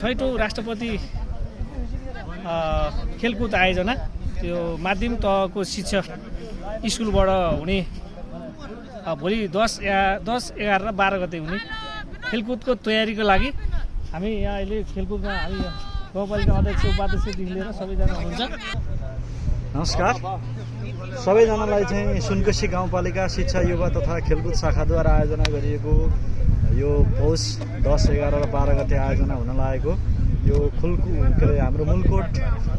छैटौं राष्ट्रपति खेलकुद आयोजना त्यो माध्यमिक तहको शिक्षक स्कुलबाट हुने भोलि 10, 11 र 12 गते हुने खेलकुदको तयारीको लागि हामी यहाँ अहिले खेलकुदमा हामी गाउँपालिका अध्यक्ष उपाध्यक्षदेखि लिएर सबैजना हुनुहुन्छ। नमस्कार सबैजनालाई चाहिँ सुनकोशी गाउँपालिका शिक्षा युवा तथा खेलकुद शाखाद्वारा आयोजना गरिएको यो पौष 10, 11 र 12 गते आयोजना हुन लागेको यो हाम्रो मुलकोट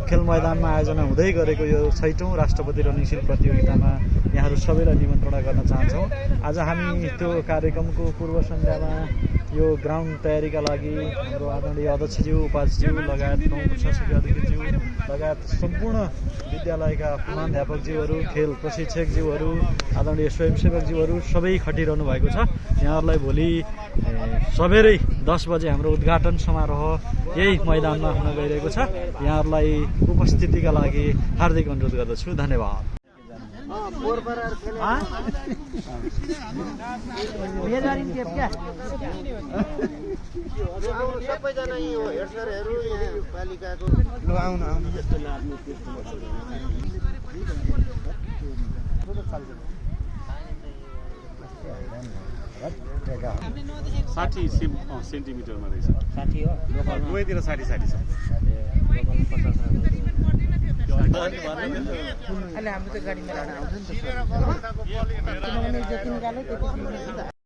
खेल मैदानमा आयोजना हुँदै गरेको यो 6औं राष्ट्रपति रनिङ प्रतियोगितामा यहाँहरू सबैलाई निमन्त्रणा गर्न चाहन्छौँ। आज हामी त्यो कार्यक्रमको पूर्व सन्ध्यामा यो ग्राउन्ड तयारीका लागि हाम्रो आदरणीय अध्यक्षज्यू उपाध्यक्षज्यू लगायत प्रशासकीय अधिकृतज्यू लगायत सम्पूर्ण विद्यालयका प्रधानाध्यापकज्यूहरू खेल प्रशिक्षकज्यूहरू आदरणीय स्वयंसेवकज्यूहरू सबै खटिरहनु भएको छ। यहाँहरूलाई भोलि सबेरै 10 बजे हाम्रो उद्घाटन समारोह यही मैदानमा हुन गइरहेको छ। यहाँहरूलाई उपस्थितिका लागि हार्दिक अनुरोध गर्दछु। धन्यवाद। सबैजना यो हेडसरहरू यहाँ पालिकाको साठी सेन्टिमिटरमा रहेछ। 60 हो दुवैतिर 60 छ। अहिले हाम्रो त गाडीमा आउँछ नि त।